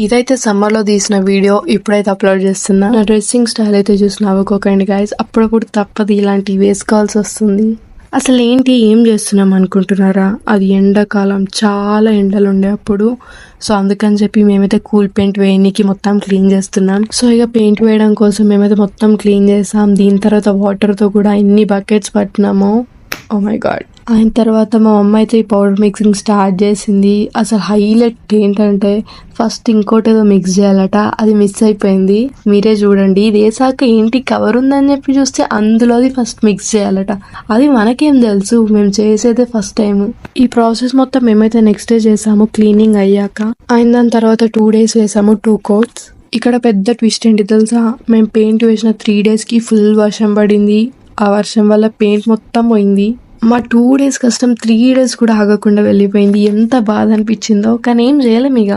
ఇదైతే సమ్మర్ లో తీసిన వీడియో ఇప్పుడైతే అప్లోడ్ చేస్తున్నా. నా డ్రెస్సింగ్ స్టైల్ అయితే చూసి నవ్వుకోకండి గైస్, అప్పుడప్పుడు తప్పదు ఇలాంటివి వేసుకోవాల్సి వస్తుంది. అసలు ఏంటి ఏం చేస్తున్నాం అనుకుంటున్నారా, అది ఎండాకాలం, చాలా ఎండలు ఉండే అప్పుడు. సో అందుకని చెప్పి మేమైతే కూల్ పెయింట్ వేయడానికి మొత్తం క్లీన్ చేస్తున్నాం. సో ఇక పెయింట్ వేయడం కోసం మేమైతే మొత్తం క్లీన్ చేసాం. దీని తర్వాత వాటర్ తో కూడా ఎన్ని బకెట్స్ పట్టినామో, ఓ మై గాడ్. అయిన తర్వాత మా అమ్మ అయితే ఈ పౌడర్ మిక్సింగ్ స్టార్ట్ చేసింది. అసలు హైలైట్ ఏంటంటే ఫస్ట్ ఇంకోటి ఏదో మిక్స్ చేయాలట, అది మిస్ అయిపోయింది. మీరే చూడండి, ఇది వేసాక ఏంటి కవర్ ఉందని చెప్పి చూస్తే అందులోది ఫస్ట్ మిక్స్ చేయాలట. అది మనకేం తెలుసు, మేము చేసేదే ఫస్ట్ టైం. ఈ ప్రాసెస్ మొత్తం మేమైతే నెక్స్ట్ డే చేసాము క్లీనింగ్ అయ్యాక. అయిన దాని తర్వాత 2 days వేసాము 2 coats. ఇక్కడ పెద్ద ట్విస్ట్ ఏంటి తెలుసా, మేము పెయింట్ వేసిన 3 days కి ఫుల్ వర్షం పడింది. ఆ వర్షం వల్ల పెయింట్ మొత్తం పోయింది. మా 2 days కష్టం 3 days కూడా ఆగకుండా వెళ్ళిపోయింది. ఎంత బాధ అనిపించిందో, కానీ ఏం చేయలేం ఇక.